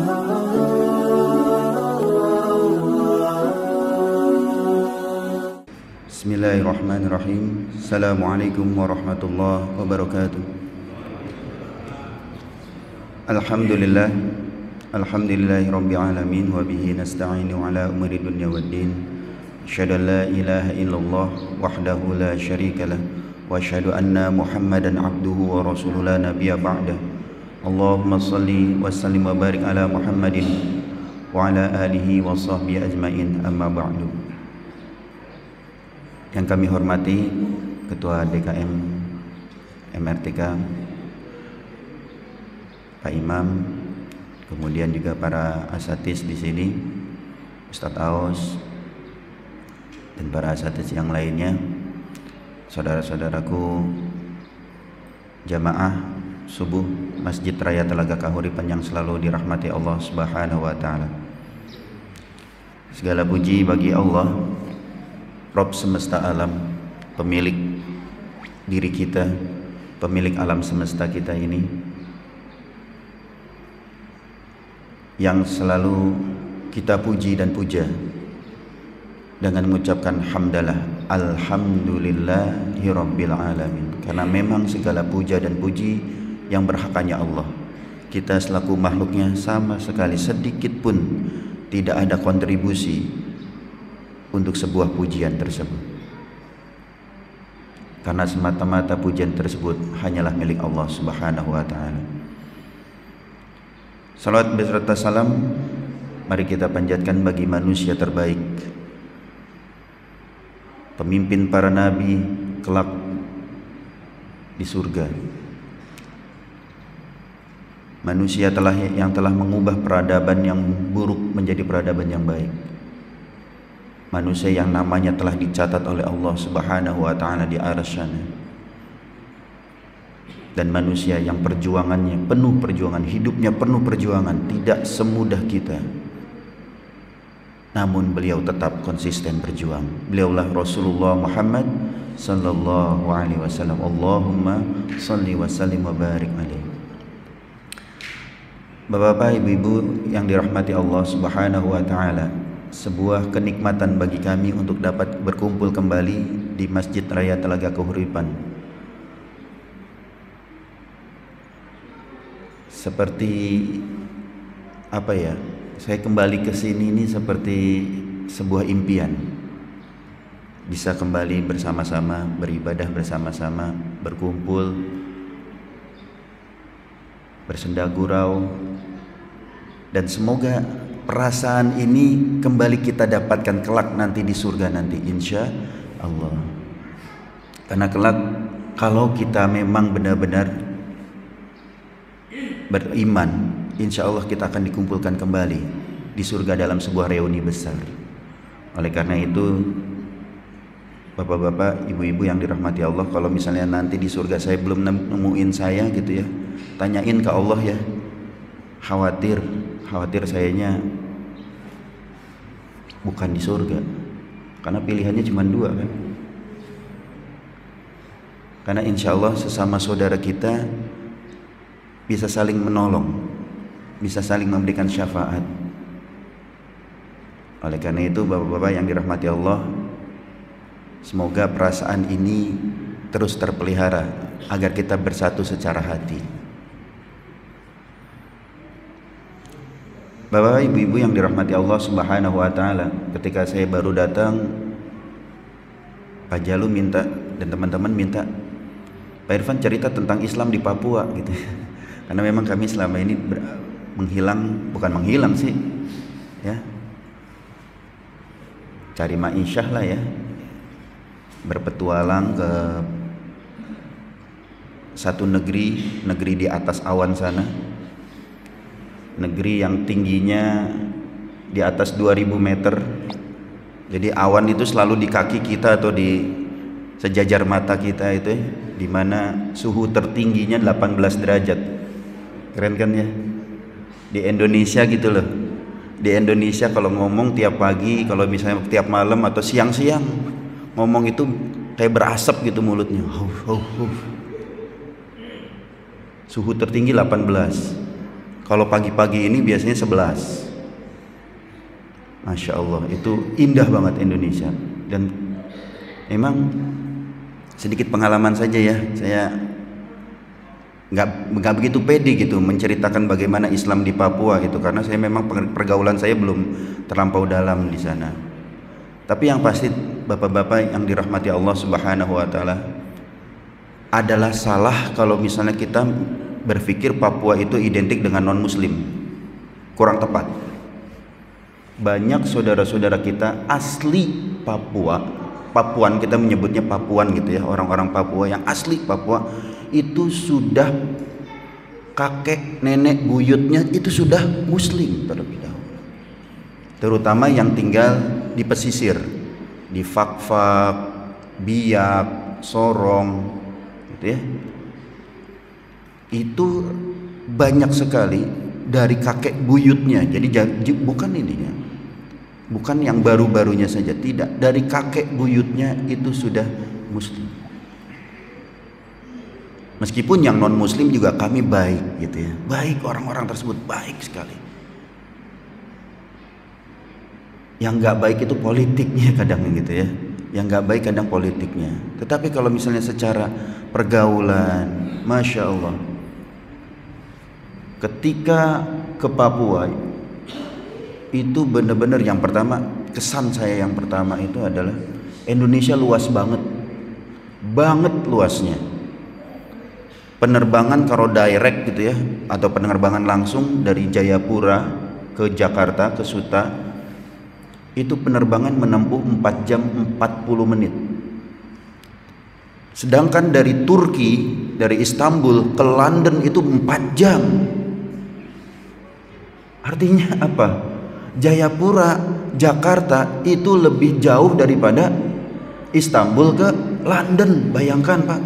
Bismillahirrahmanirrahim. Assalamualaikum warahmatullahi wabarakatuh. Alhamdulillah, alhamdulillahi rabbil alamin, wa bihi nasta'inu ala umuri dunya waddin. Asyhadu an la ilaha illallah wahdahu la syarika lah, wa asyhadu anna Muhammadan abduhu wa rasuluhu la nabiyya ba'dah. Allahumma shalli wa sallim wa barik ala Muhammadin wa ala alihi wa sahbihi ajmain, amma ba'du. Yang kami hormati Ketua DKM MRTK, Pak Imam, kemudian juga para asatiz di sini, Ustadz Aos, dan para asatiz yang lainnya, saudara-saudaraku jamaah subuh Masjid Raya Telaga Kahuripan yang selalu dirahmati Allah Subhanahu wa taala. Segala puji bagi Allah, Rabb semesta alam, pemilik diri kita, pemilik alam semesta kita ini, yang selalu kita puji dan puja dengan mengucapkan hamdalah, alhamdulillahi rabbil alamin. Karena memang segala puja dan puji yang berhak hanya Allah. Kita selaku makhluknya sama sekali sedikit pun tidak ada kontribusi untuk sebuah pujian tersebut, karena semata-mata pujian tersebut hanyalah milik Allah Subhanahu wa ta'ala. Salawat beserta salam mari kita panjatkan bagi manusia terbaik, pemimpin para nabi kelak di surga, manusia yang telah mengubah peradaban yang buruk menjadi peradaban yang baik, manusia yang namanya telah dicatat oleh Allah Subhanahu wa ta'ala di arsy sana, dan manusia yang perjuangannya penuh perjuangan, hidupnya penuh perjuangan, tidak semudah kita, namun beliau tetap konsisten berjuang. Beliaulah Rasulullah Muhammad sallallahu alaihi wasallam. Allahumma shalli wa sallim wa barik alaihi. Bapak-bapak, ibu-ibu yang dirahmati Allah Subhanahu wa ta'ala, sebuah kenikmatan bagi kami untuk dapat berkumpul kembali di Masjid Raya Telaga Kahuripan. Seperti apa ya, saya kembali ke sini ini seperti sebuah impian, bisa kembali bersama-sama, beribadah bersama-sama, berkumpul, bersenda gurau, dan semoga perasaan ini kembali kita dapatkan kelak nanti di surga nanti, insya Allah. Karena kelak kalau kita memang benar-benar beriman, insya Allah kita akan dikumpulkan kembali di surga dalam sebuah reuni besar. Oleh karena itu, bapak-bapak, ibu-ibu yang dirahmati Allah, kalau misalnya nanti di surga saya belum nemuin saya gitu ya, tanyain ke Allah ya. Khawatir sayanya bukan di surga, karena pilihannya cuma dua kan. Karena insya Allah sesama saudara kita bisa saling menolong, bisa saling memberikan syafaat. Oleh karena itu bapak-bapak yang dirahmati Allah, semoga perasaan ini terus terpelihara agar kita bersatu secara hati. Bapak, ibu-ibu yang dirahmati Allah Subhanahu wa ta'ala, ketika saya baru datang, Pak Jalu minta dan teman-teman minta Pak Irfan cerita tentang Islam di Papua gitu. Karena memang kami selama ini bukan menghilang sih ya, cari ma'isyah lah ya, berpetualang ke satu negeri di atas awan sana, negeri yang tingginya di atas 2000 meter. Jadi awan itu selalu di kaki kita atau di sejajar mata kita itu, di mana suhu tertingginya 18 derajat. Keren kan ya? Di Indonesia gitu loh. Di Indonesia kalau ngomong tiap pagi, kalau misalnya tiap malam atau siang-siang ngomong itu kayak berasap gitu mulutnya. Suhu tertinggi 18. Kalau pagi-pagi ini biasanya 11. Masya Allah, itu indah banget Indonesia. Dan memang sedikit pengalaman saja ya, saya nggak begitu pede gitu menceritakan bagaimana Islam di Papua gitu, karena saya memang pergaulan saya belum terlampau dalam di sana. Tapi yang pasti bapak-bapak yang dirahmati Allah Subhanahu wa taala, adalah salah kalau misalnya kita berpikir Papua itu identik dengan non muslim. Kurang tepat. Banyak saudara-saudara kita asli Papuan, kita menyebutnya Papuan gitu ya, orang-orang Papua yang asli Papua itu sudah kakek nenek buyutnya itu sudah muslim terlebih dahulu. Terutama yang tinggal di pesisir, di Fak-Fak, Biak, Sorong gitu ya. Itu banyak sekali dari kakek buyutnya. Jadi bukan ininya, bukan yang baru-barunya saja, tidak, dari kakek buyutnya itu sudah muslim. Meskipun yang non muslim juga kami baik gitu ya, baik, orang-orang tersebut baik sekali. Yang nggak baik itu politiknya kadang gitu ya, yang nggak baik kadang politiknya. Tetapi kalau misalnya secara pergaulan, masya Allah, ketika ke Papua itu benar-benar yang pertama, kesan saya yang pertama itu adalah Indonesia luas banget luasnya. Penerbangan kalau direct gitu ya, atau penerbangan langsung dari Jayapura ke Jakarta, ke Suta, itu penerbangan menempuh 4 jam 40 menit. Sedangkan dari Turki, dari Istanbul ke London itu 4 jam. Artinya apa? Jayapura, Jakarta itu lebih jauh daripada Istanbul ke London. Bayangkan Pak,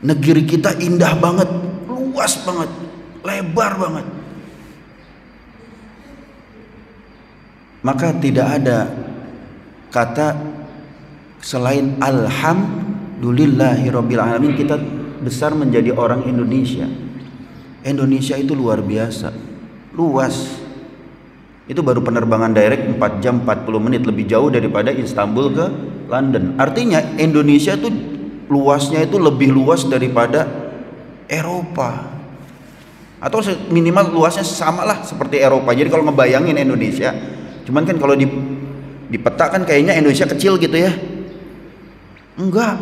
negeri kita indah banget, luas banget, lebar banget. Maka tidak ada kata selain alhamdulillahirabbil alamin kita besar menjadi orang Indonesia. Indonesia itu luar biasa, luas. Itu baru penerbangan direct 4 jam 40 menit, lebih jauh daripada Istanbul ke London. Artinya Indonesia itu luasnya itu lebih luas daripada Eropa, atau minimal luasnya sama lah seperti Eropa. Jadi kalau ngebayangin Indonesia, cuman kan kalau di peta kan kayaknya Indonesia kecil gitu ya. Enggak,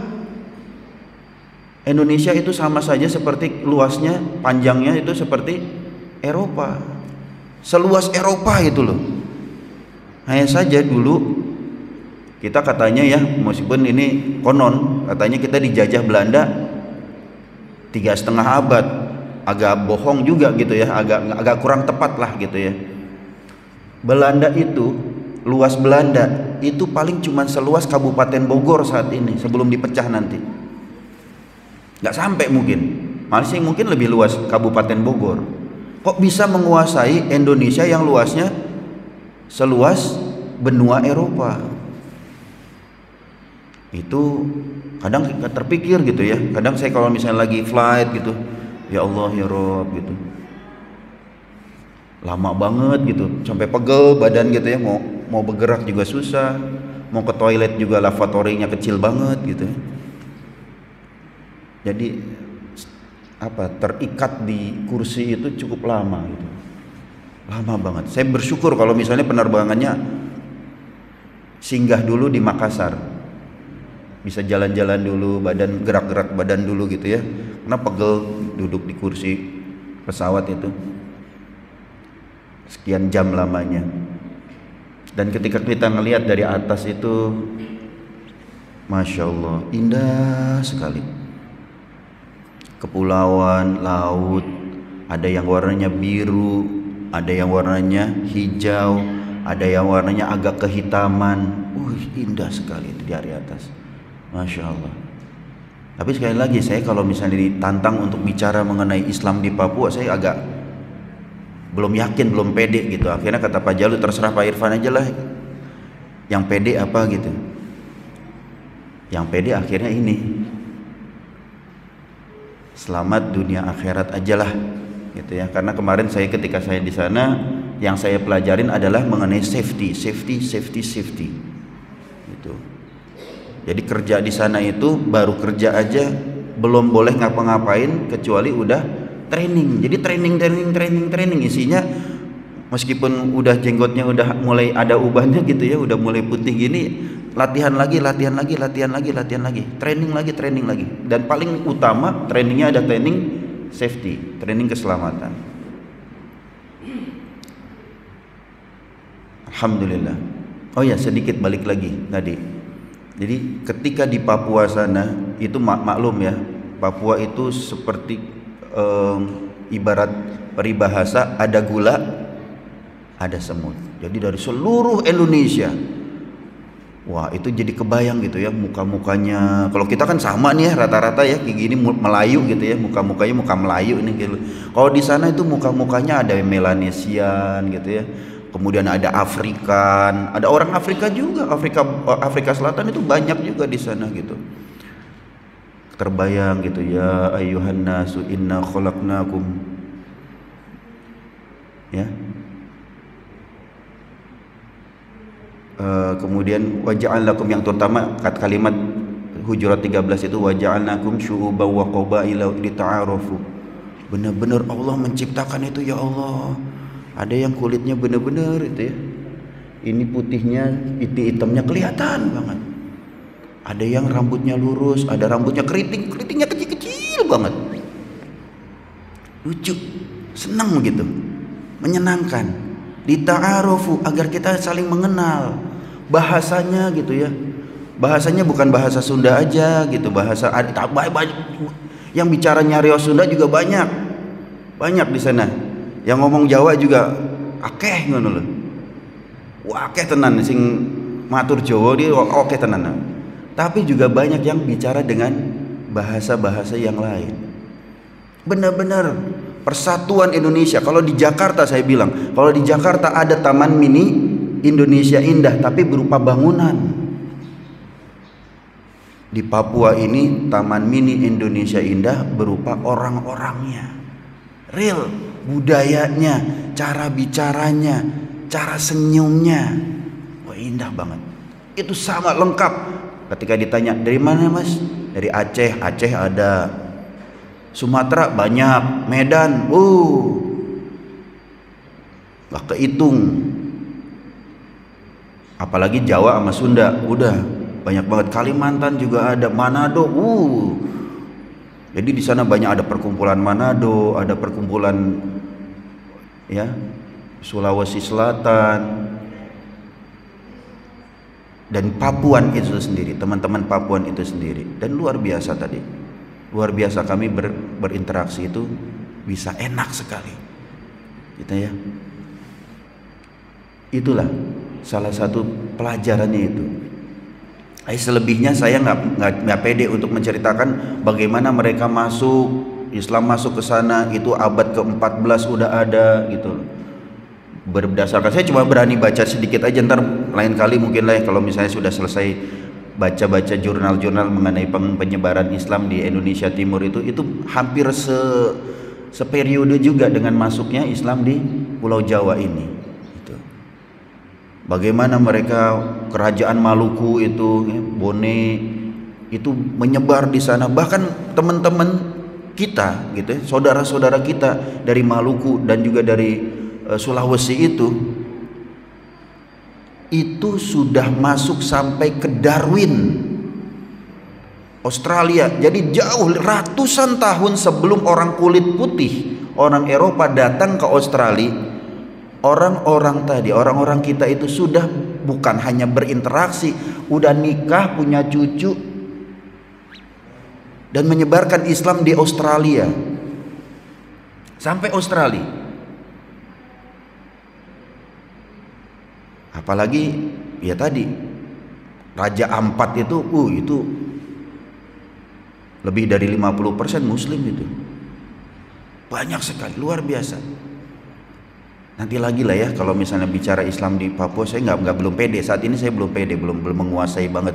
Indonesia itu sama saja seperti luasnya, panjangnya itu seperti Eropa, seluas Eropa itu loh. Hanya saja dulu kita katanya ya, meskipun ini konon katanya kita dijajah Belanda 3,5 abad, agak bohong juga gitu ya, agak kurang tepat lah gitu ya. Belanda itu, luas Belanda itu paling cuma seluas Kabupaten Bogor saat ini sebelum dipecah nanti. Nggak sampai mungkin, masih mungkin lebih luas Kabupaten Bogor. Kok bisa menguasai Indonesia yang luasnya seluas benua Eropa? Itu kadang terpikir gitu ya. Kadang saya kalau misalnya lagi flight gitu, ya Allah ya Rob gitu, lama banget gitu, sampai pegel badan gitu ya, mau bergerak juga susah, mau ke toilet juga lavatorynya kecil banget gitu. Jadi apa, terikat di kursi itu cukup lama gitu, lama banget. Saya bersyukur kalau misalnya penerbangannya singgah dulu di Makassar, bisa jalan-jalan dulu, badan gerak-gerak badan dulu gitu ya, karena pegel duduk di kursi pesawat itu sekian jam lamanya. Dan ketika kita ngelihat dari atas itu, masya Allah, indah sekali. Kepulauan, laut, ada yang warnanya biru, ada yang warnanya hijau, ada yang warnanya agak kehitaman. Indah sekali itu di atas, masya Allah. Tapi sekali lagi, saya kalau misalnya ditantang untuk bicara mengenai Islam di Papua, saya agak belum yakin, belum pede gitu. Akhirnya kata Pak Jalu, terserah Pak Irfan aja lah, yang pede apa gitu. Yang pede akhirnya ini, selamat dunia akhirat aja lah gitu ya. Karena kemarin ketika saya di sana yang saya pelajarin adalah mengenai safety gitu. Jadi kerja di sana itu baru kerja aja belum boleh ngapa-ngapain kecuali udah training. Jadi training isinya, meskipun udah jenggotnya udah mulai ada ubahnya gitu ya, udah mulai putih gini, latihan lagi, training lagi. Dan paling utama trainingnya ada training safety, training keselamatan. Alhamdulillah. Oh ya, sedikit balik lagi tadi. Jadi ketika di Papua sana itu maklum ya, Papua itu seperti ibarat peribahasa, ada gula, ada semut. Jadi dari seluruh Indonesia, wah itu jadi kebayang gitu ya muka-mukanya. Kalau kita kan sama nih ya rata-rata ya kayak gini Melayu gitu ya, muka-mukanya muka Melayu ini gitu. Kalau di sana itu muka-mukanya ada Melanesian gitu ya. Kemudian ada Afrikan, ada orang Afrika juga, Afrika Selatan itu banyak juga di sana gitu. Terbayang gitu ya, ayyuhan nasu inna khalaqnakum, ya. Kemudian waja'alnakum, yang terutama kalimat Hujurat 13 itu waja'alnakum syu'uban wa qabaila lita'arafu. Benar-benar Allah menciptakan itu ya Allah. Ada yang kulitnya benar-benar itu ya, ini putihnya, itu hitamnya kelihatan banget. Ada yang rambutnya lurus, ada rambutnya keritingnya kecil-kecil banget. Lucu, senang gitu, menyenangkan. Lita'arufu, agar kita saling mengenal. Bahasanya gitu ya, bahasanya bukan bahasa Sunda aja gitu, bahasa yang bicaranya Rio Sunda juga banyak di sana. Yang ngomong Jawa juga akeh ngono lho. Wah, akeh tenan sing matur Jawa dia akeh tenan. Tapi juga banyak yang bicara dengan bahasa-bahasa yang lain. Benar-benar persatuan Indonesia. Kalau di Jakarta saya bilang, kalau di Jakarta ada Taman Mini Indonesia Indah tapi berupa bangunan. Di Papua ini Taman Mini Indonesia Indah berupa orang-orangnya. Real, budayanya, cara bicaranya, cara senyumnya, wah indah banget. Itu sama lengkap. Ketika ditanya dari mana mas, dari Aceh ada, Sumatera banyak, Medan, gak kehitung. Apalagi Jawa sama Sunda, udah banyak banget. Kalimantan juga ada, Manado, Jadi di sana banyak ada perkumpulan Manado, ada perkumpulan ya Sulawesi Selatan, dan Papuan itu sendiri, teman-teman Papuan itu sendiri. Dan luar biasa tadi, luar biasa kami berinteraksi itu bisa enak sekali, gitu ya. Itulah salah satu pelajarannya itu. Selebihnya saya nggak pede untuk menceritakan bagaimana mereka Islam masuk ke sana itu abad ke-14 udah ada gitu. Berdasarkan saya cuma berani baca sedikit aja, ntar lain kali mungkin lah ya, kalau misalnya sudah selesai baca-baca jurnal-jurnal mengenai penyebaran Islam di Indonesia Timur itu hampir seperiode juga dengan masuknya Islam di Pulau Jawa ini. Bagaimana mereka kerajaan Maluku itu, Bone itu menyebar di sana. Bahkan teman-teman kita gitu, saudara-saudara kita dari Maluku dan juga dari Sulawesi itu sudah masuk sampai ke Darwin, Australia. Jadi jauh ratusan tahun sebelum orang kulit putih, orang Eropa datang ke Australia. Orang-orang kita itu sudah bukan hanya berinteraksi, udah nikah, punya cucu, dan menyebarkan Islam di Australia. Sampai Australia. Apalagi ya tadi Raja Ampat itu lebih dari 50% Muslim itu. Banyak sekali, luar biasa. Nanti lagi lah ya kalau misalnya bicara Islam di Papua, saya belum pede saat ini, saya belum pede, belum menguasai banget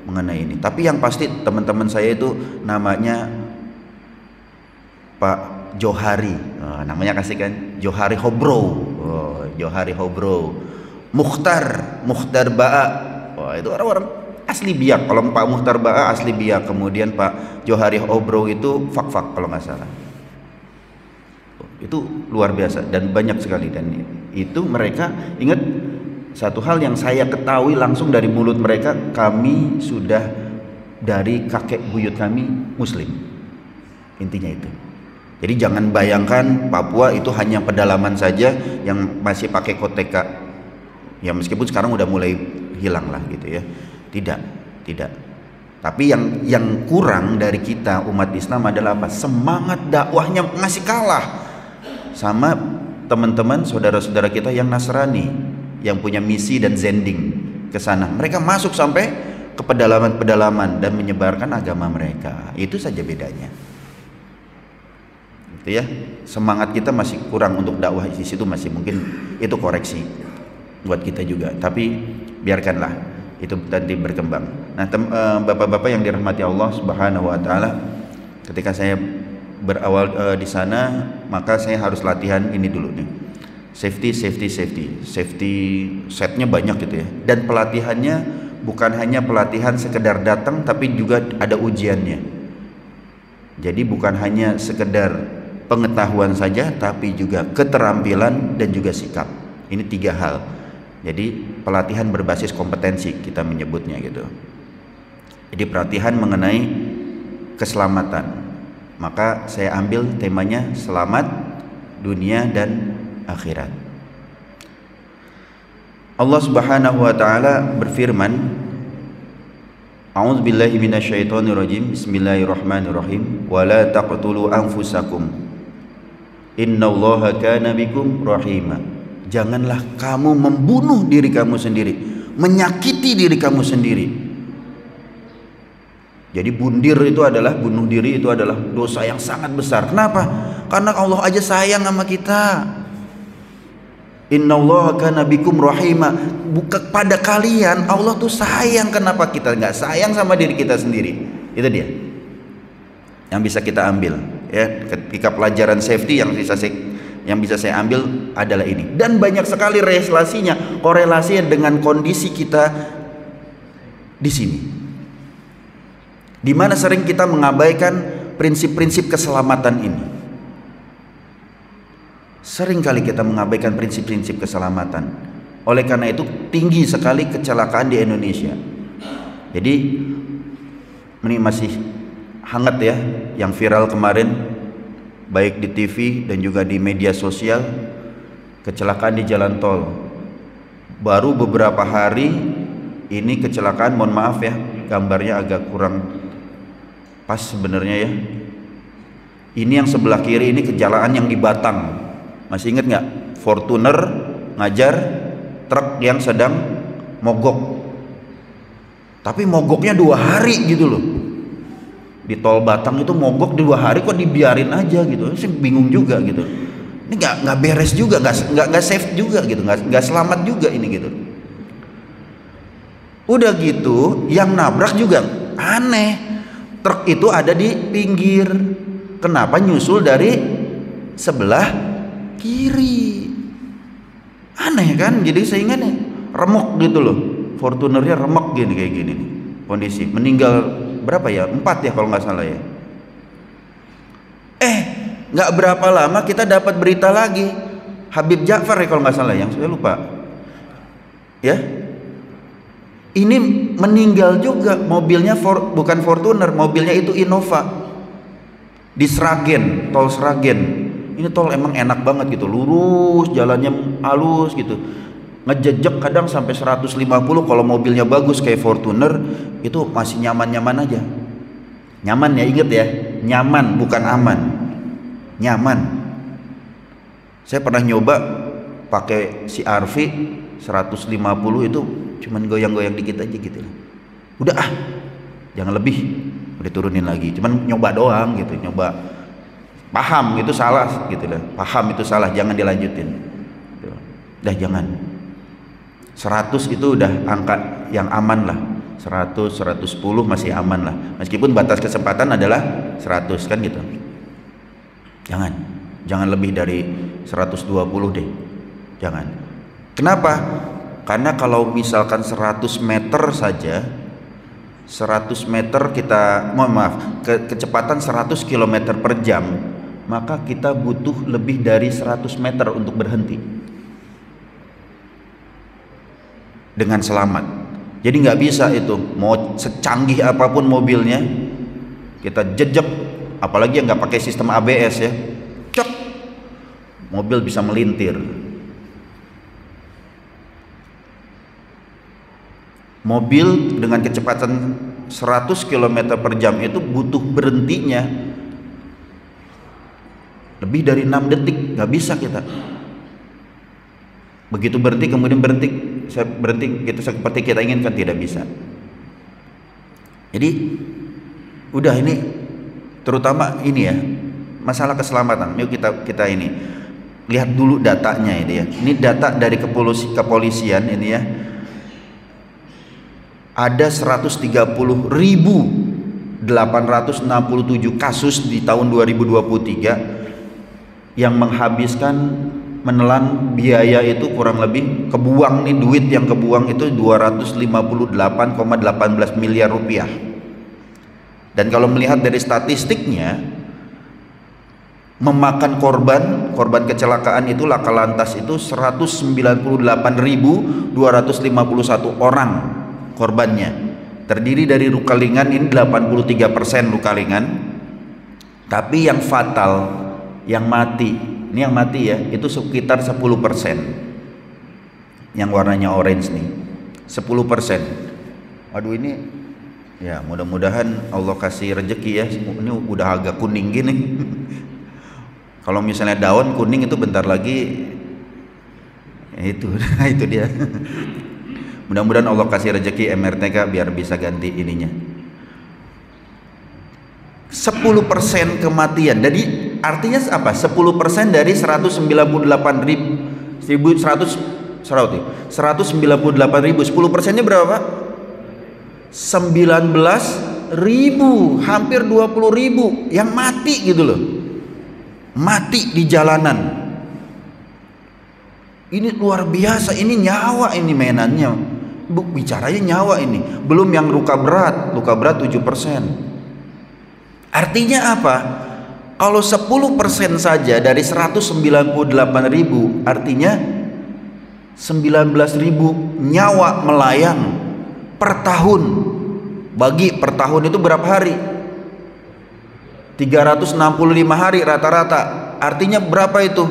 mengenai ini. Tapi yang pasti teman-teman saya itu namanya Pak Johari, namanya kasih kan, Johari Hobro, Johari Hobro, Mukhtar Ba'a, itu orang-orang asli Biak. Kalau Pak Mukhtar Ba'a asli Biak, kemudian Pak Johari Hobro itu Fak kalau nggak salah. Itu luar biasa dan banyak sekali. Dan itu mereka ingat satu hal yang saya ketahui langsung dari mulut mereka, kami sudah dari kakek buyut kami Muslim, intinya itu. Jadi jangan bayangkan Papua itu hanya pedalaman saja yang masih pakai koteka, ya meskipun sekarang udah mulai hilang lah gitu ya. Tidak. Tapi yang kurang dari kita umat Islam adalah apa? Semangat dakwahnya masih kalah sama teman-teman saudara-saudara kita yang Nasrani, yang punya misi dan zending ke sana. Mereka masuk sampai ke pedalaman-pedalaman dan menyebarkan agama mereka. Itu saja bedanya. Gitu ya. Semangat kita masih kurang untuk dakwah di situ, masih mungkin itu koreksi buat kita juga. Tapi biarkanlah itu nanti berkembang. Nah, bapak-bapak yang dirahmati Allah Subhanahu wa taala, ketika saya berawal di sana, maka saya harus latihan ini dulu nih. Safety setnya banyak gitu ya. Dan pelatihannya bukan hanya pelatihan sekedar datang, tapi juga ada ujiannya. Jadi bukan hanya sekedar pengetahuan saja, tapi juga keterampilan dan juga sikap. Ini 3 hal. Jadi pelatihan berbasis kompetensi kita menyebutnya gitu. Jadi pelatihan mengenai keselamatan. Maka saya ambil temanya selamat dunia dan akhirat. Allah Subhanahu wa taala berfirman, A'udzubillahi minasyaitonirrajim. Bismillahirrahmanirrahim. Wala taqtulu anfusakum. Innallaha kana bikum rahima. Janganlah kamu membunuh diri kamu sendiri, menyakiti diri kamu sendiri. Jadi bunuh diri itu adalah dosa yang sangat besar. Kenapa? Karena Allah aja sayang sama kita. Innallaha kana bikum rahima. Bukan pada kalian, Allah tuh sayang. Kenapa kita nggak sayang sama diri kita sendiri? Itu dia yang bisa kita ambil ya. Ketika pelajaran safety yang bisa saya ambil adalah ini. Dan banyak sekali korelasinya dengan kondisi kita di sini, di mana sering kita mengabaikan prinsip-prinsip keselamatan ini. Sering kali kita mengabaikan prinsip-prinsip keselamatan. Oleh karena itu tinggi sekali kecelakaan di Indonesia. Jadi ini masih hangat ya, yang viral kemarin baik di TV dan juga di media sosial, kecelakaan di jalan tol. Baru beberapa hari ini kecelakaan, mohon maaf ya, gambarnya agak kurang pas sebenarnya ya. Ini yang sebelah kiri ini kecelakaan yang di Batang. Masih ingat nggak? Fortuner ngajar truk yang sedang mogok. Tapi mogoknya 2 hari gitu loh. Di tol Batang itu mogok 2 hari, kok dibiarin aja gitu. Saya bingung juga gitu. Ini nggak beres juga, nggak safe juga gitu, nggak selamat juga ini gitu. Udah gitu, yang nabrak juga aneh. Truk itu ada di pinggir. Kenapa nyusul dari sebelah kiri? Aneh kan? Jadi saya ingatnya remuk gitu loh. Fortunernya remuk gini kayak gini nih. Kondisi meninggal berapa ya? 4 ya kalau nggak salah ya. Nggak berapa lama kita dapat berita lagi, Habib Ja'far ya kalau nggak salah, yang saya lupa ya, ini meninggal juga. Mobilnya bukan Fortuner, mobilnya itu Innova di Sragen, tol Sragen. Ini tol emang enak banget gitu, lurus, jalannya halus gitu, ngejejek kadang sampai 150. Kalau mobilnya bagus kayak Fortuner itu masih nyaman-nyaman aja. Nyaman ya, inget ya, nyaman bukan aman, nyaman. Saya pernah nyoba pakai CR-V 150 itu cuman goyang-goyang dikit aja gitu. Udah jangan lebih, udah turunin lagi. Cuman nyoba doang gitu, nyoba. Paham itu salah gitu lah. Paham itu salah, jangan dilanjutin. Udah jangan. 100 itu udah angka yang aman lah. 100, 110 masih aman lah. Meskipun batas kecepatan adalah 100 kan gitu. Jangan. Jangan lebih dari 120 deh. Jangan. Kenapa? Karena kalau misalkan 100 meter saja, 100 meter kita, mohon maaf, kecepatan 100 km per jam, maka kita butuh lebih dari 100 meter untuk berhenti dengan selamat. Jadi nggak bisa itu, mau secanggih apapun mobilnya, kita jejak, apalagi yang nggak pakai sistem ABS ya, cek, mobil bisa melintir. Mobil dengan kecepatan 100 km per jam itu butuh berhentinya lebih dari 6 detik, nggak bisa kita. Begitu berhenti kemudian berhenti gitu seperti kita inginkan, tidak bisa. Jadi udah, ini terutama ini ya, masalah keselamatan. Yuk kita ini lihat dulu datanya ini ya. Ini data dari kepolisian ini ya. Ada 130.867 kasus di tahun 2023 yang menelan biaya itu kurang lebih kebuang nih, duit yang kebuang itu 258,18 miliar rupiah. Dan kalau melihat dari statistiknya, memakan korban kecelakaan itu laka lantas itu 198.251 orang korbannya. Terdiri dari luka ringan ini 83% luka ringan. Tapi yang fatal, yang mati, ini yang mati ya, itu sekitar 10%. Yang warnanya orange nih, 10%. Aduh ini ya, mudah-mudahan Allah kasih rezeki ya. Ini udah agak kuning gini. Kalau misalnya daun kuning itu bentar lagi itu itu dia. Mudah-mudahan Allah kasih rezeki MRTK biar bisa ganti ininya. 10% kematian. Jadi artinya apa? 10% dari 198.100 198.000. 10%-nya berapa, Pak? 19.000, hampir 20.000 yang mati gitu loh. Mati di jalanan. Ini luar biasa, ini nyawa, ini mainannya. Bicaranya nyawa ini. Belum yang luka berat 7%. Artinya apa? Kalau 10% saja dari 198.000, artinya 19.000 nyawa melayang per tahun. Bagi per tahun itu berapa hari? 365 hari rata-rata. Artinya berapa itu?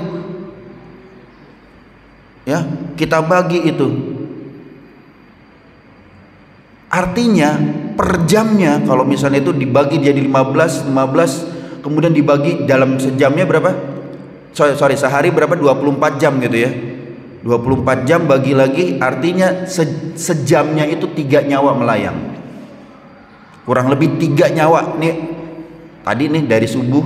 Ya, kita bagi itu. Artinya per jamnya kalau misalnya itu dibagi jadi 15, kemudian dibagi dalam sejamnya berapa? Sehari berapa? 24 jam gitu ya. 24 jam bagi lagi, artinya sejamnya itu 3 nyawa melayang. Kurang lebih 3 nyawa. Nih tadi nih dari subuh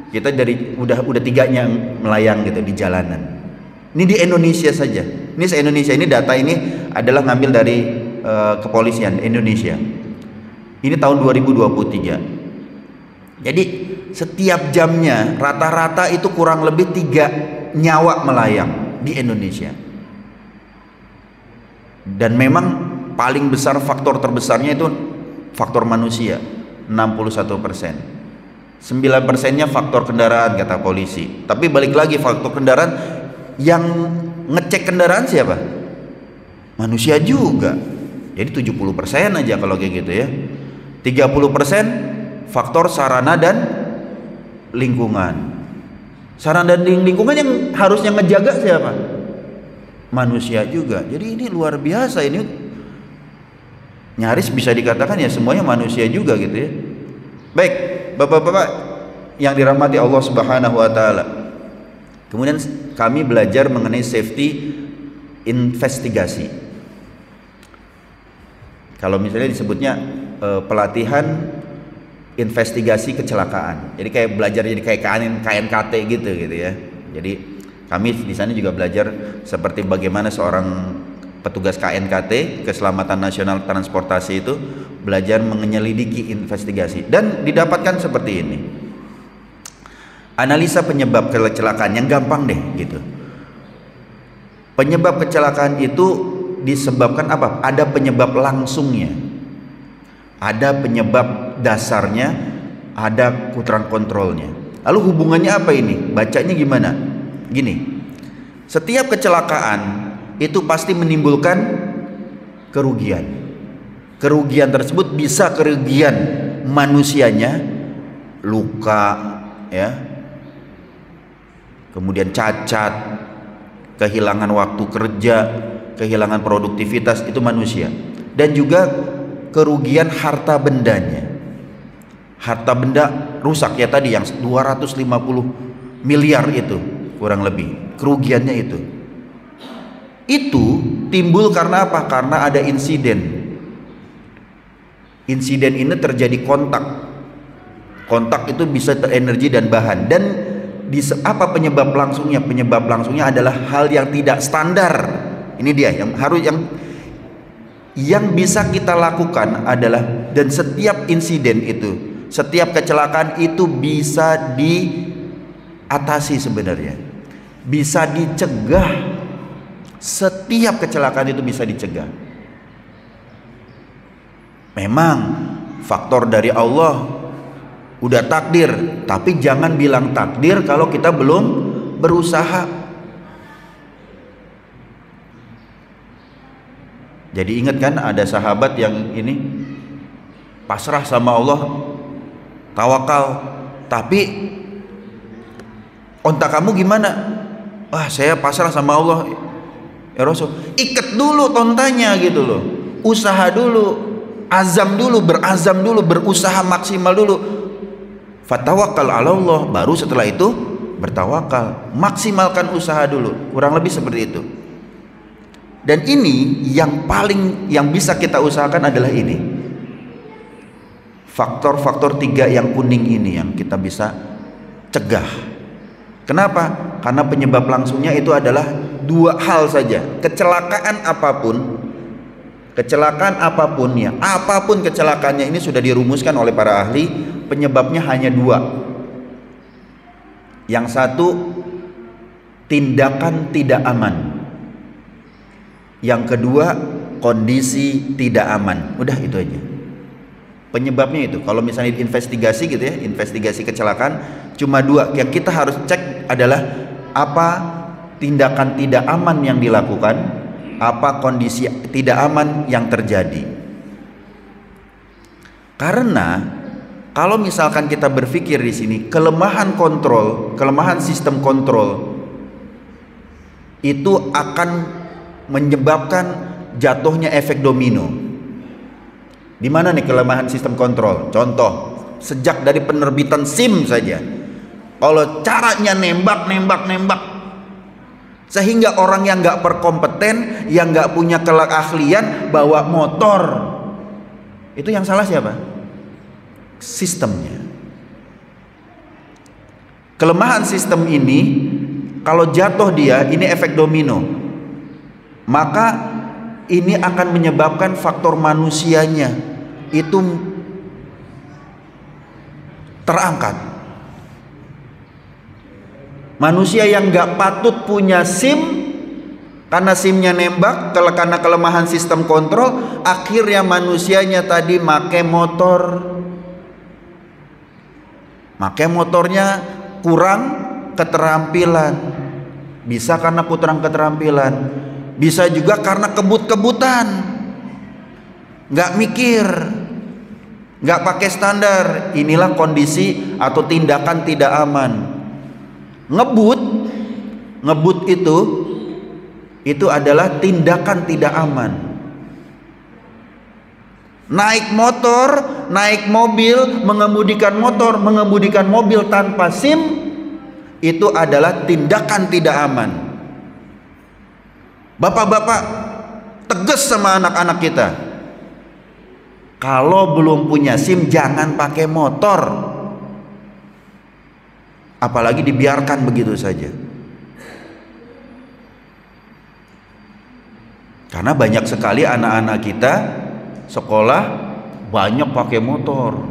kita udah 3-nya melayang gitu di jalanan. Ini di Indonesia saja. Ini se-Indonesia, ini data ini adalah ngambil dari kepolisian Indonesia. Ini tahun 2023. Jadi setiap jamnya rata-rata itu kurang lebih 3 nyawa melayang di Indonesia. Dan memang paling besar, faktor terbesarnya itu faktor manusia, 61%. 9%-nya faktor kendaraan kata polisi. Tapi balik lagi, faktor kendaraan, yang ngecek kendaraan siapa? Manusia juga. Jadi 70% aja kalau kayak gitu ya. 30% faktor sarana dan lingkungan. Sarana dan lingkungan yang harusnya ngejaga siapa? Manusia juga. Jadi ini luar biasa, ini nyaris bisa dikatakan ya semuanya manusia juga gitu ya. Baik, Bapak-bapak yang dirahmati Allah Subhanahu wa taala. Kemudian kami belajar mengenai safety investigasi. Kalau misalnya disebutnya pelatihan investigasi kecelakaan. Jadi kayak belajar jadi kayak KNKT gitu ya. Jadi kami di sana juga belajar seperti bagaimana seorang petugas KNKT, Keselamatan Nasional Transportasi itu belajar menyelidiki investigasi, dan didapatkan seperti ini. Analisa penyebab kecelakaan yang gampang deh gitu. Penyebab kecelakaan itu disebabkan apa? Ada penyebab langsungnya, ada penyebab dasarnya, ada putaran kontrolnya. Lalu hubungannya apa ini? Bacanya gimana? Gini, setiap kecelakaan itu pasti menimbulkan kerugian. Kerugian tersebut bisa kerugian manusianya, luka, ya, kemudian cacat, kehilangan waktu kerja, kehilangan produktivitas, itu manusia. Dan juga kerugian harta bendanya. Harta benda rusak ya tadi yang 250 miliar itu kurang lebih kerugiannya itu. Itu timbul karena apa? Karena ada insiden. Insiden ini terjadi kontak. Kontak itu bisa energi dan bahan. Dan apa penyebab langsungnya? Penyebab langsungnya adalah hal yang tidak standar. Ini dia yang harus yang bisa kita lakukan adalah, dan setiap insiden itu, setiap kecelakaan itu bisa diatasi sebenarnya, bisa dicegah. Setiap kecelakaan itu bisa dicegah. Memang faktor dari Allah udah takdir, tapi jangan bilang takdir kalau kita belum berusaha. Jadi ingat kan ada sahabat yang ini pasrah sama Allah, tawakal, tapi onta kamu gimana? Wah, saya pasrah sama Allah ya Rasul. Ikat dulu tontanya gitu loh, usaha dulu, azam dulu, berazam dulu, berusaha maksimal dulu. Fatawakkal ala Allah, baru setelah itu bertawakal. Maksimalkan usaha dulu, kurang lebih seperti itu. Dan ini yang paling yang bisa kita usahakan adalah ini, faktor-faktor 3 yang kuning ini yang kita bisa cegah. Kenapa? Karena penyebab langsungnya itu adalah 2 hal saja. Kecelakaan apapun ya, apapun kecelakaannya, ini sudah dirumuskan oleh para ahli, penyebabnya hanya 2. Yang satu, tindakan tidak aman. Yang kedua, kondisi tidak aman. Udah itu aja penyebabnya itu. Kalau misalnya investigasi gitu ya, investigasi kecelakaan, cuma 2 yang kita harus cek adalah apa tindakan tidak aman yang dilakukan, apa kondisi tidak aman yang terjadi. Karena kalau misalkan kita berpikir di sini, kelemahan kontrol, kelemahan sistem kontrol itu akan menyebabkan jatuhnya efek domino. Di mana nih kelemahan sistem kontrol? Contoh, sejak dari penerbitan SIM saja. Kalau caranya nembak, sehingga orang yang nggak berkompeten, yang nggak punya keahlian bawa motor, itu yang salah siapa? Sistemnya. Kelemahan sistem ini, kalau jatuh dia, ini efek domino. Maka ini akan menyebabkan faktor manusianya itu terangkat. Manusia yang nggak patut punya SIM karena SIM-nya nembak, karena kelemahan sistem kontrol, akhirnya manusianya tadi make motornya kurang keterampilan. Bisa karena kurang keterampilan, bisa juga karena kebut-kebutan, nggak mikir, nggak pakai standar. Inilah kondisi atau tindakan tidak aman. Ngebut itu adalah tindakan tidak aman. Naik motor, naik mobil, mengemudikan mobil tanpa SIM, itu adalah tindakan tidak aman. Bapak-bapak, tegas sama anak-anak kita, kalau belum punya SIM jangan pakai motor. Apalagi dibiarkan begitu saja. Karena banyak sekali anak-anak kita sekolah banyak pakai motor.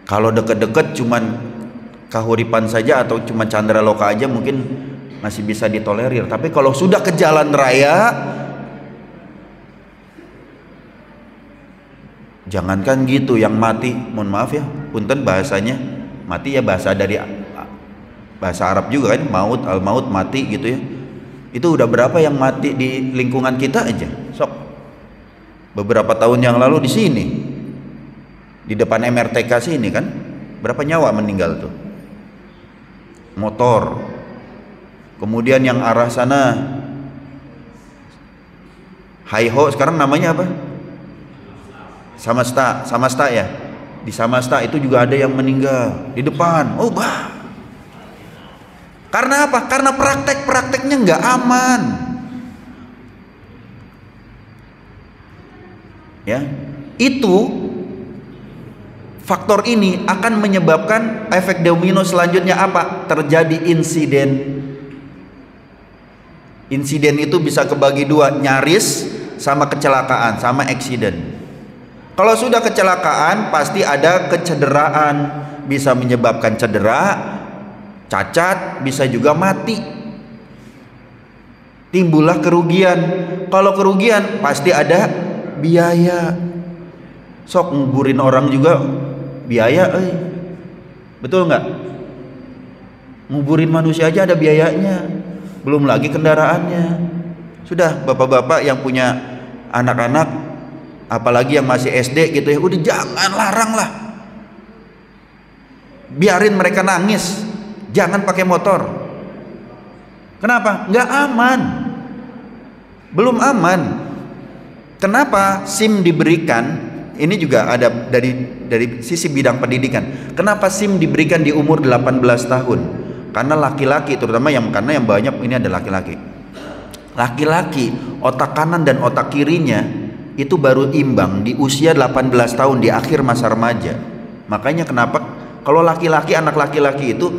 Kalau deket-deket cuman kahuripan saja atau cuma candra loka aja mungkin masih bisa ditolerir. Tapi kalau sudah ke jalan raya, jangankan gitu, yang mati, mohon maaf ya, punten bahasanya, mati ya bahasa dari bahasa Arab juga kan, maut, al maut, mati gitu ya. Itu udah berapa yang mati di lingkungan kita aja. Sok beberapa tahun yang lalu di sini, di depan MRTK sini kan, berapa nyawa meninggal tuh, motor. Kemudian yang arah sana Haiho sekarang namanya apa? Samasta ya. Di Samasta itu juga ada yang meninggal di depan. Oh bah. Karena apa? Karena prakteknya nggak aman. Ya, itu faktor ini akan menyebabkan efek domino selanjutnya apa? Terjadi insiden. Insiden itu bisa kebagi dua, nyaris sama kecelakaan, sama accident. Kalau sudah kecelakaan pasti ada kecederaan, bisa menyebabkan cedera, cacat, bisa juga mati. Timbullah kerugian. Kalau kerugian pasti ada biaya. Sok nguburin orang juga biaya, betul nggak? Nguburin manusia aja ada biayanya. Belum lagi kendaraannya. Sudah, bapak-bapak yang punya anak-anak, apalagi yang masih SD gitu ya, udah jangan larang lah, biarin mereka nangis, jangan pakai motor. Kenapa? Nggak aman, belum aman. Kenapa SIM diberikan? Ini juga ada dari sisi bidang pendidikan. Kenapa SIM diberikan di umur 18 tahun? Karena laki-laki, terutama karena yang banyak ini ada laki-laki. Laki-laki otak kanan dan otak kirinya itu baru imbang di usia 18 tahun, di akhir masa remaja. Makanya kenapa kalau laki-laki, anak laki-laki itu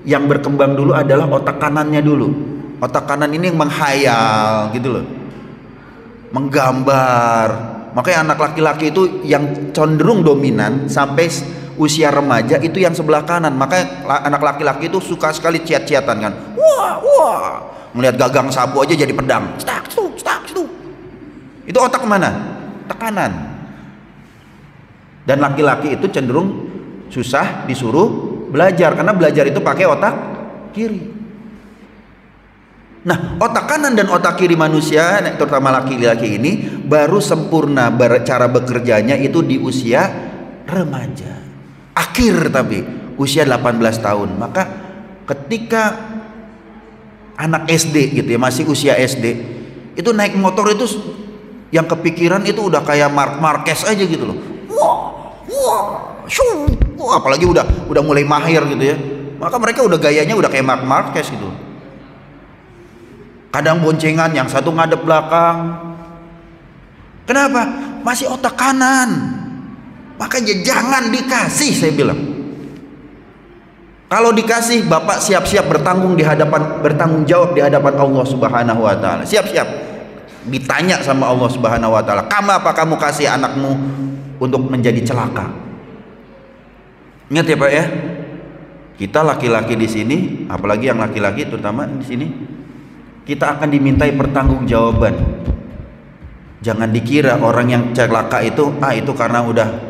yang berkembang dulu adalah otak kanannya dulu. Otak kanan ini yang menghayal gitu loh, menggambar. Makanya anak laki-laki itu yang cenderung dominan sampai usia remaja itu yang sebelah kanan. Makanya anak laki-laki itu suka sekali ciat-ciatan kan. Wah, melihat gagang sapu aja jadi pedang. Stak. Itu otak mana? Otak kanan. Dan laki-laki itu cenderung susah disuruh belajar karena belajar itu pakai otak kiri. Nah, otak kanan dan otak kiri manusia, terutama laki-laki ini baru sempurna cara bekerjanya itu di usia remaja. Akhir tapi usia 18 tahun. Maka ketika anak SD gitu ya, masih usia SD, itu naik motor itu yang kepikiran itu udah kayak Marc Marquez aja gitu loh. Apalagi udah mulai mahir gitu ya. Maka mereka udah gayanya udah kayak Marc Marquez gitu. Kadang boncengan, yang satu ngadep belakang. Kenapa? Masih otak kanan. Makanya jangan dikasih, saya bilang. Kalau dikasih, bapak siap-siap bertanggung jawab di hadapan Allah Subhanahu wa taala. Siap-siap ditanya sama Allah Subhanahu wa taala, apa kamu kasih anakmu untuk menjadi celaka?" Ingat ya Pak ya. Kita laki-laki di sini, apalagi yang laki-laki terutama di sini, kita akan dimintai pertanggungjawaban. Jangan dikira orang yang celaka itu itu karena udah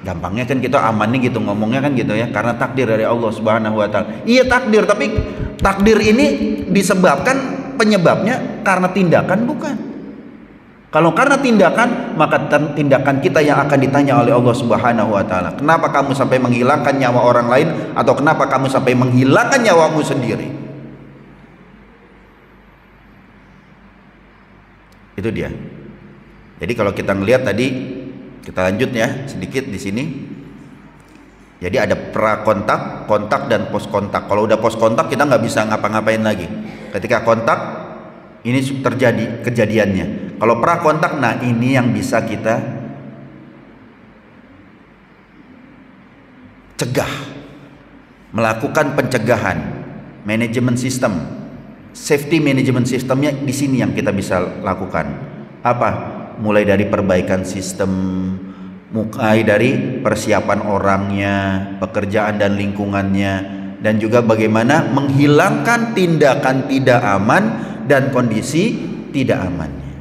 gampangnya kan kita aman nih gitu ngomongnya kan gitu ya, karena takdir dari Allah Subhanahu wa taala. Iya takdir, tapi takdir ini disebabkan penyebabnya karena tindakan bukan. Kalau karena tindakan, maka tindakan kita yang akan ditanya oleh Allah Subhanahu wa taala. Kenapa kamu sampai menghilangkan nyawa orang lain, atau kenapa kamu sampai menghilangkan nyawamu sendiri? Itu dia. Jadi kalau kita ngelihat tadi, kita lanjut ya sedikit di sini. Jadi ada prakontak, kontak dan pos kontak. Kalau udah pos kontak kita nggak bisa ngapa-ngapain lagi. Ketika kontak ini terjadi kejadiannya. Kalau prakontak, nah ini yang bisa kita cegah, melakukan pencegahan, manajemen sistem, safety management sistemnya di sini yang kita bisa lakukan. Apa? Mulai dari perbaikan sistem, Mulai dari persiapan orangnya, pekerjaan dan lingkungannya, dan juga bagaimana menghilangkan tindakan tidak aman dan kondisi tidak amannya.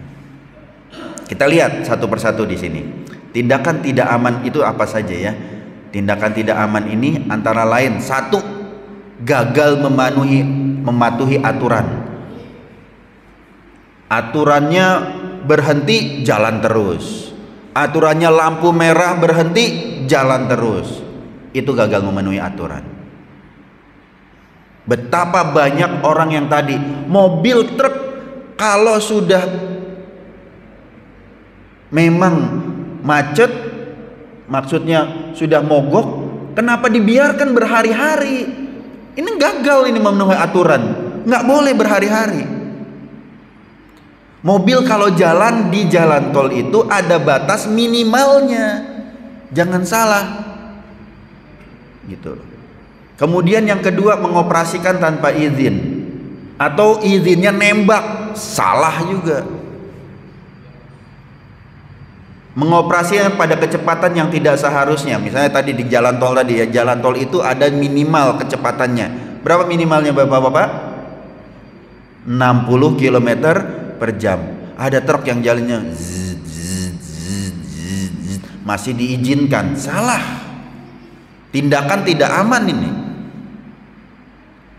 Kita lihat satu persatu di sini. Tindakan tidak aman itu apa saja ya? Tindakan tidak aman ini antara lain, satu, gagal mematuhi aturan. Aturannya berhenti, jalan terus. Aturannya lampu merah berhenti, jalan terus. Itu gagal memenuhi aturan. Betapa banyak orang yang tadi mobil truk kalau sudah memang macet, maksudnya sudah mogok, kenapa dibiarkan berhari-hari? Ini gagal ini memenuhi aturan. Nggak boleh berhari-hari. Mobil kalau jalan di jalan tol itu ada batas minimalnya. Jangan salah. Gitu. Kemudian yang kedua, mengoperasikan tanpa izin atau izinnya nembak, salah juga. Mengoperasikan pada kecepatan yang tidak seharusnya. Misalnya tadi di jalan tol tadi ya, jalan tol itu ada minimal kecepatannya. Berapa minimalnya Bapak-bapak? 60 km per jam. Ada truk yang jalannya masih diizinkan. Salah. Tindakan tidak aman ini.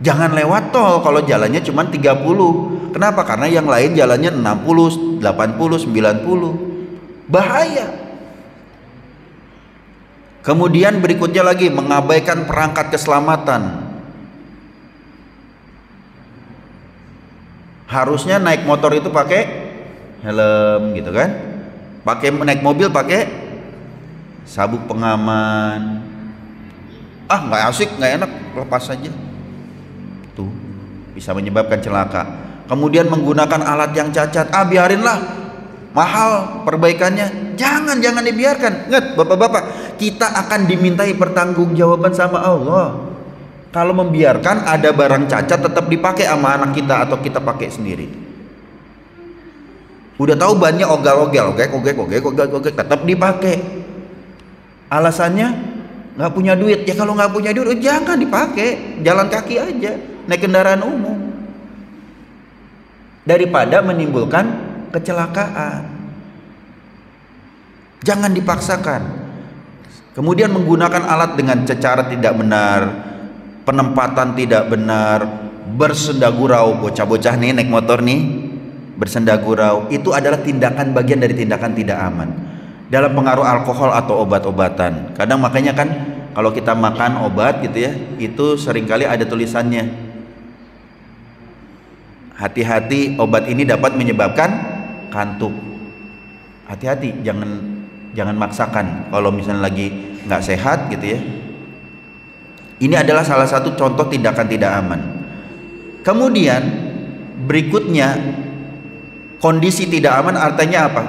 Jangan lewat tol kalau jalannya cuma 30. Kenapa? Karena yang lain jalannya 60, 80, 90. Bahaya. Kemudian berikutnya lagi, mengabaikan perangkat keselamatan. Harusnya naik motor itu pakai helm gitu kan, naik mobil pakai sabuk pengaman. Nggak asik, nggak enak, lepas saja. Tuh bisa menyebabkan celaka. Kemudian menggunakan alat yang cacat, biarinlah, mahal perbaikannya. Jangan dibiarkan. Ingat Bapak-bapak, kita akan dimintai pertanggungjawaban sama Allah. Kalau membiarkan ada barang cacat tetap dipakai sama anak kita atau kita pakai sendiri. Udah tahu bannya ogel-ogel, ogek, tetap dipakai. Alasannya nggak punya duit. Ya kalau nggak punya duit, jangan dipakai. Jalan kaki aja, naik kendaraan umum. Daripada menimbulkan kecelakaan. Jangan dipaksakan. Kemudian menggunakan alat dengan secara tidak benar, penempatan tidak benar, bersenda gurau. Bocah-bocah nih naik motor nih bersenda gurau, itu adalah tindakan bagian dari tindakan tidak aman dalam pengaruh alkohol atau obat-obatan. Kadang makanya kan kalau kita makan obat gitu ya, itu seringkali ada tulisannya, hati-hati obat ini dapat menyebabkan kantuk. Hati-hati, jangan maksakan kalau misalnya lagi nggak sehat gitu ya. Ini adalah salah satu contoh tindakan tidak aman. Kemudian berikutnya, kondisi tidak aman artinya apa?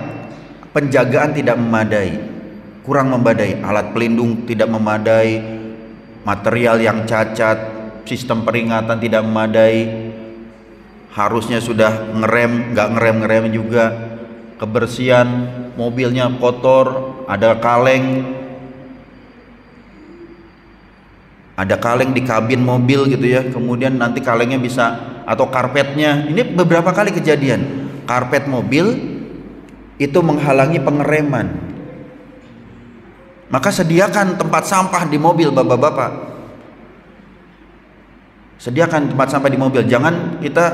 Penjagaan tidak memadai, kurang memadai, alat pelindung tidak memadai, material yang cacat, sistem peringatan tidak memadai, harusnya sudah ngerem, nggak ngerem juga, kebersihan mobilnya kotor, ada kaleng di kabin mobil gitu ya, kemudian nanti kalengnya bisa, atau karpetnya, ini beberapa kali kejadian, karpet mobil itu menghalangi pengereman. Maka sediakan tempat sampah di mobil Bapak-bapak, sediakan tempat sampah di mobil. Jangan kita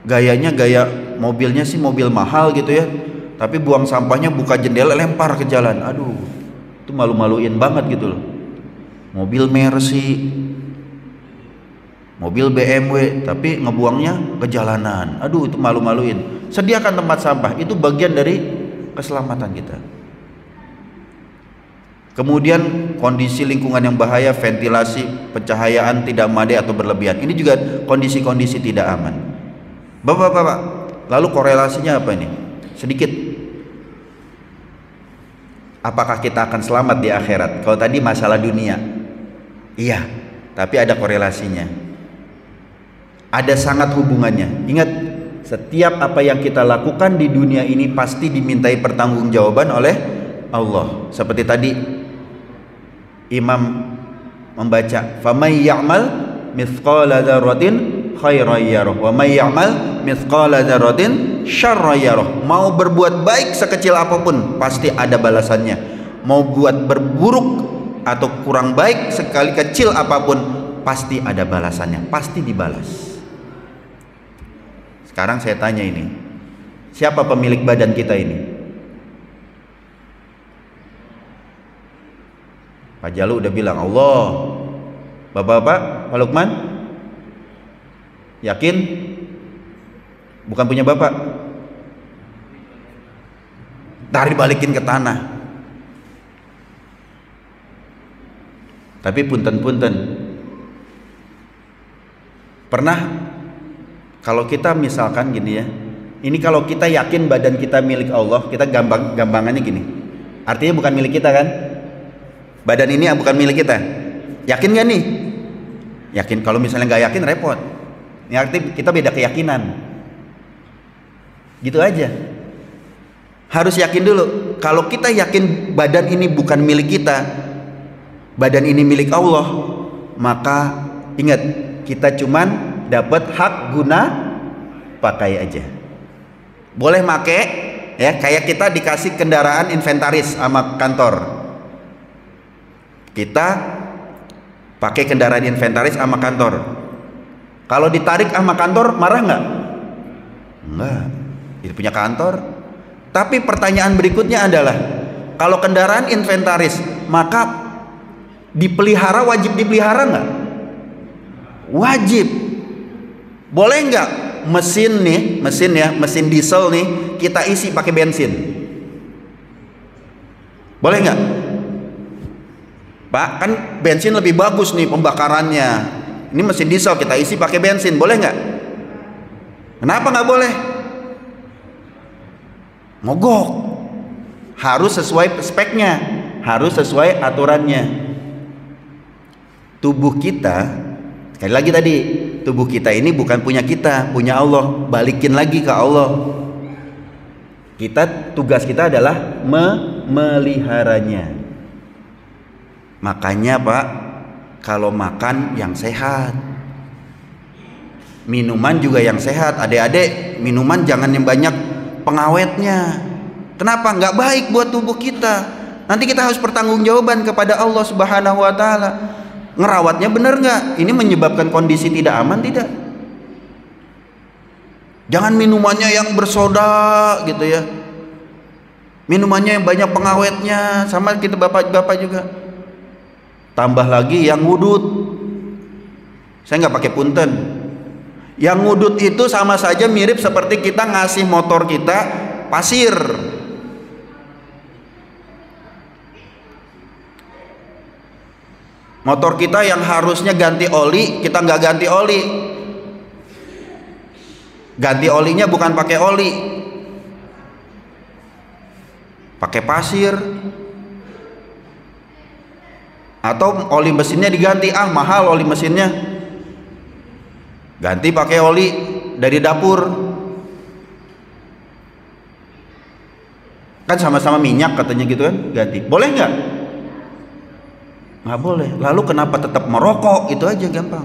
gayanya gaya mobilnya sih mobil mahal gitu ya, tapi buang sampahnya buka jendela lempar ke jalan. Aduh, itu malu-maluin banget gitu loh. Mobil Mercy, mobil BMW, tapi ngebuangnya ke jalanan. Aduh, itu malu-maluin. Sediakan tempat sampah, itu bagian dari keselamatan kita. Kemudian kondisi lingkungan yang bahaya, ventilasi, pencahayaan tidak memadai atau berlebihan. Ini juga kondisi-kondisi tidak aman. Bapak-bapak, lalu korelasinya apa ini? Sedikit. Apakah kita akan selamat di akhirat? Kalau tadi masalah dunia, iya, tapi ada korelasinya. Ada sangat hubungannya. Ingat, setiap apa yang kita lakukan di dunia ini pasti dimintai pertanggungjawaban oleh Allah. Seperti tadi imam membaca, "Faman ya'mal mithqala dzarratin khairan yarah wa may ya'mal mithqala dzarratin syarran yarah." Mau berbuat baik sekecil apapun pasti ada balasannya. Mau buat berburuk atau kurang baik sekali kecil apapun pasti ada balasannya, pasti dibalas. Sekarang saya tanya ini, siapa pemilik badan kita ini? Pak Jalu udah bilang Allah. Bapak-bapak, Pak Lukman, yakin? Bukan punya bapak? Tarik balikin ke tanah. Tapi punten-punten, pernah kalau kita misalkan gini ya, ini kalau kita yakin badan kita milik Allah, kita gampangannya gini, artinya bukan milik kita kan? Badan ini bukan milik kita. Yakin gak nih? Yakin. Kalau misalnya nggak yakin repot. Ini arti kita beda keyakinan. Gitu aja. Harus yakin dulu. Kalau kita yakin badan ini bukan milik kita, badan ini milik Allah, maka ingat, kita cuman dapat hak guna pakai aja. Boleh make ya, kayak kita dikasih kendaraan inventaris sama kantor. Kita pakai kendaraan inventaris sama kantor. Kalau ditarik sama kantor marah nggak? Enggak, itu punya kantor. Tapi pertanyaan berikutnya adalah, kalau kendaraan inventaris maka dipelihara, wajib dipelihara nggak? Wajib. Boleh nggak mesin nih, mesin diesel nih kita isi pakai bensin? Boleh nggak? Pak, kan bensin lebih bagus nih pembakarannya. Ini mesin diesel kita isi pakai bensin, boleh nggak? Kenapa nggak boleh? Mogok. Harus sesuai speknya, harus sesuai aturannya. Tubuh kita, sekali lagi tadi, tubuh kita ini bukan punya kita, punya Allah. Balikin lagi ke Allah. Tugas kita adalah memeliharanya. Makanya Pak, kalau makan yang sehat, minuman juga yang sehat. Adik-adik, minuman jangan yang banyak pengawetnya. Kenapa? Nggak baik buat tubuh kita. Nanti kita harus pertanggungjawaban kepada Allah Subhanahu wa Ta'ala. Ngerawatnya bener nggak? Ini menyebabkan kondisi tidak aman tidak? Jangan minumannya yang bersoda gitu ya. Minumannya yang banyak pengawetnya, sama kita bapak-bapak juga. Tambah lagi yang ngudut. Saya nggak pakai punten. Yang ngudut itu sama saja mirip seperti kita ngasih motor kita pasir. Motor kita yang harusnya ganti oli, kita nggak ganti oli. Ganti olinya bukan pakai oli, pakai pasir. Atau oli mesinnya diganti, mahal oli mesinnya, ganti pakai oli dari dapur. Kan sama-sama minyak katanya gitu kan, ganti. Boleh nggak? Nggak boleh. Lalu kenapa tetap merokok? Itu aja gampang.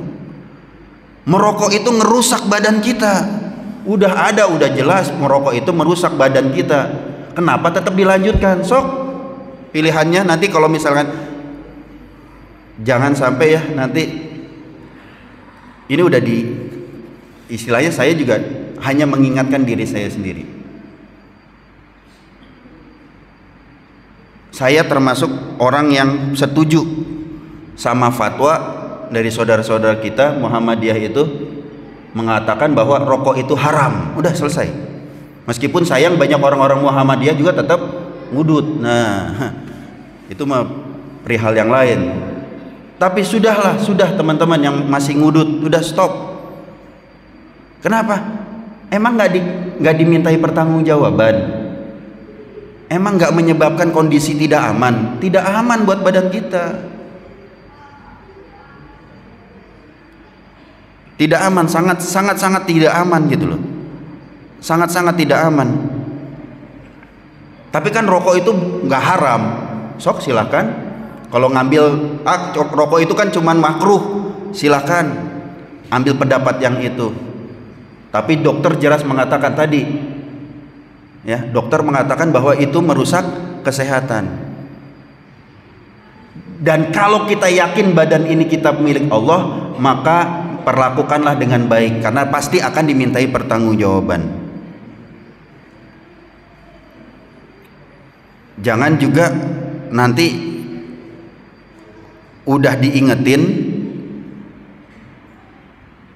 Merokok itu ngerusak badan kita. Udah jelas merokok itu merusak badan kita. Kenapa tetap dilanjutkan? Sok pilihannya nanti kalau misalkan, jangan sampai ya nanti ini udah istilahnya saya juga hanya mengingatkan diri saya sendiri. Saya termasuk orang yang setuju sama fatwa dari saudara-saudara kita Muhammadiyah itu mengatakan bahwa rokok itu haram. Udah selesai. Meskipun sayang banyak orang-orang Muhammadiyah juga tetap ngudut. Nah, itu mah perihal yang lain. Tapi sudah teman-teman yang masih ngudut, udah stop. Kenapa? Emang nggak dimintai pertanggungjawaban? Emang nggak menyebabkan kondisi tidak aman? Tidak aman buat badan kita. Tidak aman, sangat tidak aman gitu loh. Sangat tidak aman. Tapi kan rokok itu nggak haram, sok silakan. Kalau ngambil rokok itu kan cuman makruh, silakan ambil pendapat yang itu. Tapi dokter jelas mengatakan tadi, ya, dokter mengatakan bahwa itu merusak kesehatan. Dan kalau kita yakin badan ini kita milik Allah, maka perlakukanlah dengan baik, karena pasti akan dimintai pertanggungjawaban. Jangan juga nanti udah diingetin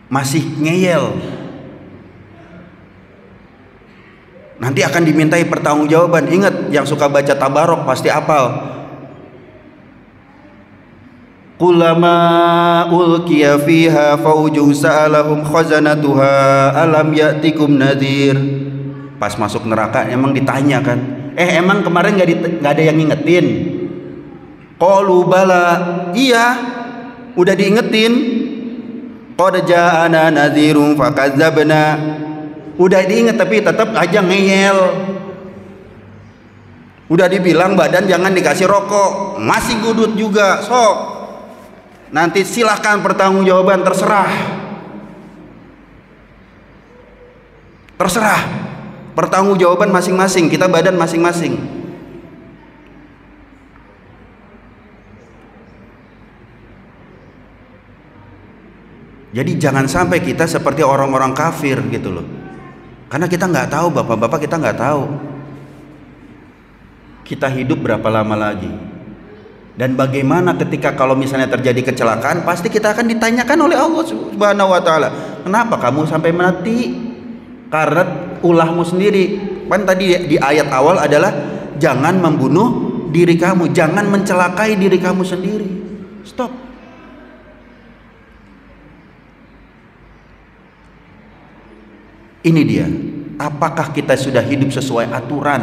masih ngeyel, nanti akan dimintai pertanggungjawaban. Ingat, yang suka baca tabarok pasti hafal. Kullama ulqiya fiha faujun sa'alahum khazanatuha alam ya'tikum nadhir. Pas masuk neraka emang ditanya kan, emang kemarin nggak ada yang ngingetin? Qalu bala, iya udah diingetin. Qad ja'ana nadhirun fakadzabna, udah diinget tapi tetap aja ngeyel. Udah dibilang badan jangan dikasih rokok, masih gudut juga. Sok, nanti silahkan pertanggungjawaban, terserah pertanggungjawaban masing-masing, kita badan masing-masing. Jadi jangan sampai kita seperti orang-orang kafir gitu loh, karena kita nggak tahu, bapak-bapak, kita nggak tahu kita hidup berapa lama lagi. Dan bagaimana ketika kalau misalnya terjadi kecelakaan, pasti kita akan ditanyakan oleh Allah Subhanahu wa taala, kenapa kamu sampai mati? Karena ulahmu sendiri. Kan tadi di ayat awal adalah jangan membunuh diri kamu, jangan mencelakai diri kamu sendiri. Stop. Ini dia. Apakah kita sudah hidup sesuai aturan?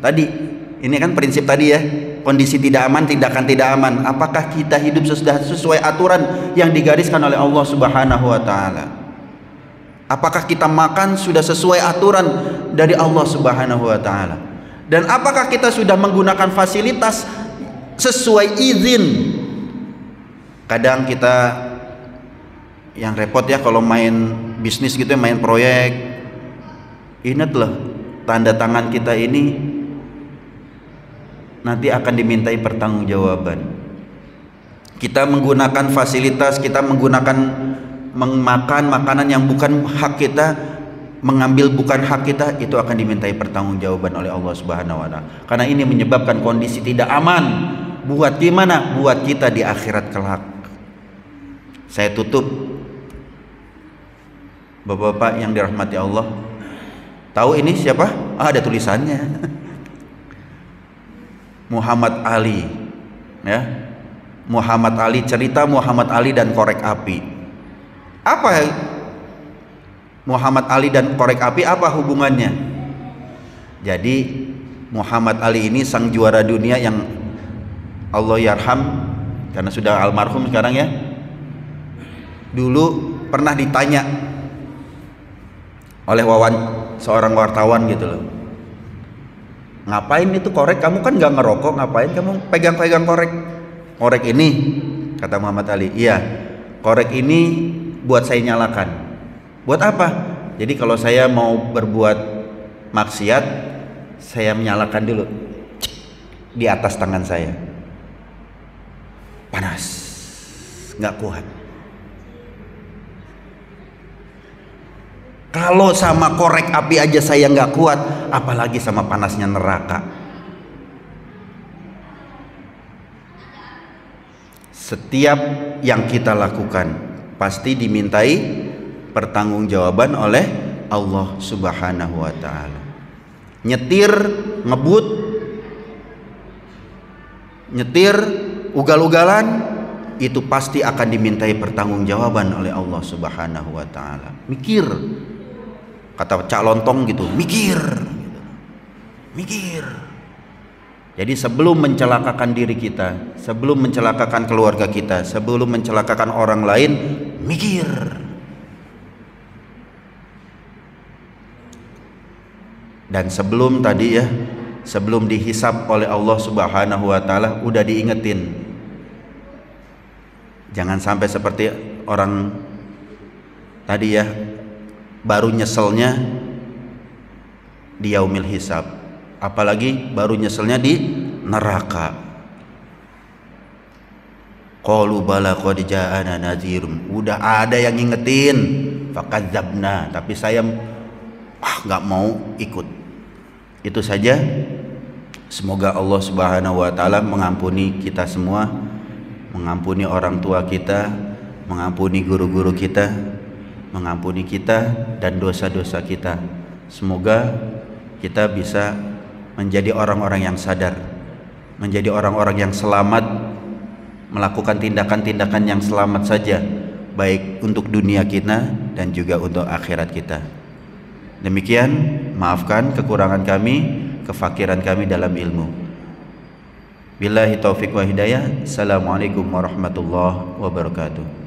Tadi ini kan prinsip tadi ya, kondisi tidak aman, tindakan tidak aman. Apakah kita hidup sudah sesuai aturan yang digariskan oleh Allah Subhanahu wa taala? Apakah kita makan sudah sesuai aturan dari Allah Subhanahu wa taala? Dan apakah kita sudah menggunakan fasilitas sesuai izin? Kadang kita yang repot ya kalau main bisnis gitu, main proyek. Ingatlah, tanda tangan kita ini nanti akan dimintai pertanggungjawaban. Kita menggunakan fasilitas, kita menggunakan memakan makanan yang bukan hak kita, mengambil bukan hak kita, itu akan dimintai pertanggungjawaban oleh Allah Subhanahu wa taala. Karena ini menyebabkan kondisi tidak aman. Buat gimana? Buat kita di akhirat kelak. Saya tutup, bapak-bapak yang dirahmati Allah. Tahu ini siapa? Ada tulisannya. Muhammad Ali, ya. Muhammad Ali, cerita Muhammad Ali dan korek api. Apa Muhammad Ali dan korek api, apa hubungannya? Jadi Muhammad Ali ini sang juara dunia yang Allah yarham, karena sudah almarhum sekarang ya. Dulu pernah ditanya oleh seorang wartawan gitu loh, ngapain itu korek, kamu kan gak ngerokok, ngapain kamu pegang-pegang korek ini? Kata Muhammad Ali, iya, korek ini buat saya nyalakan. Buat apa? Jadi kalau saya mau berbuat maksiat, saya menyalakan dulu di atas tangan saya, panas, nggak kuat. Kalau sama korek api aja saya nggak kuat, apalagi sama panasnya neraka. Setiap yang kita lakukan pasti dimintai pertanggungjawaban oleh Allah Subhanahu wa taala. Nyetir, ngebut, nyetir, ugal-ugalan, itu pasti akan dimintai pertanggungjawaban oleh Allah Subhanahu wa taala. Mikir, kata Cak Lontong gitu, mikir. Jadi sebelum mencelakakan diri kita, sebelum mencelakakan keluarga kita, sebelum mencelakakan orang lain, mikir. Dan sebelum tadi ya sebelum dihisab oleh Allah Subhanahu wa taala udah diingetin. Jangan sampai seperti orang tadi ya, baru nyeselnya di yaumil hisab, apalagi baru nyeselnya di neraka. Qalu bala qad ja'ana nadhirum, udah ada yang ngingetin, fakadzabna, tapi saya nggak mau ikut. Itu saja. Semoga Allah Subhanahu wa taala mengampuni kita semua, mengampuni orang tua kita, mengampuni guru-guru kita, mengampuni kita dan dosa-dosa kita. Semoga kita bisa menjadi orang-orang yang sadar, menjadi orang-orang yang selamat, melakukan tindakan-tindakan yang selamat saja, baik untuk dunia kita dan juga untuk akhirat kita. Demikian, maafkan kekurangan kami, kefakiran kami dalam ilmu. Billahi taufiq wa hidayah. Assalamualaikum warahmatullahi wabarakatuh.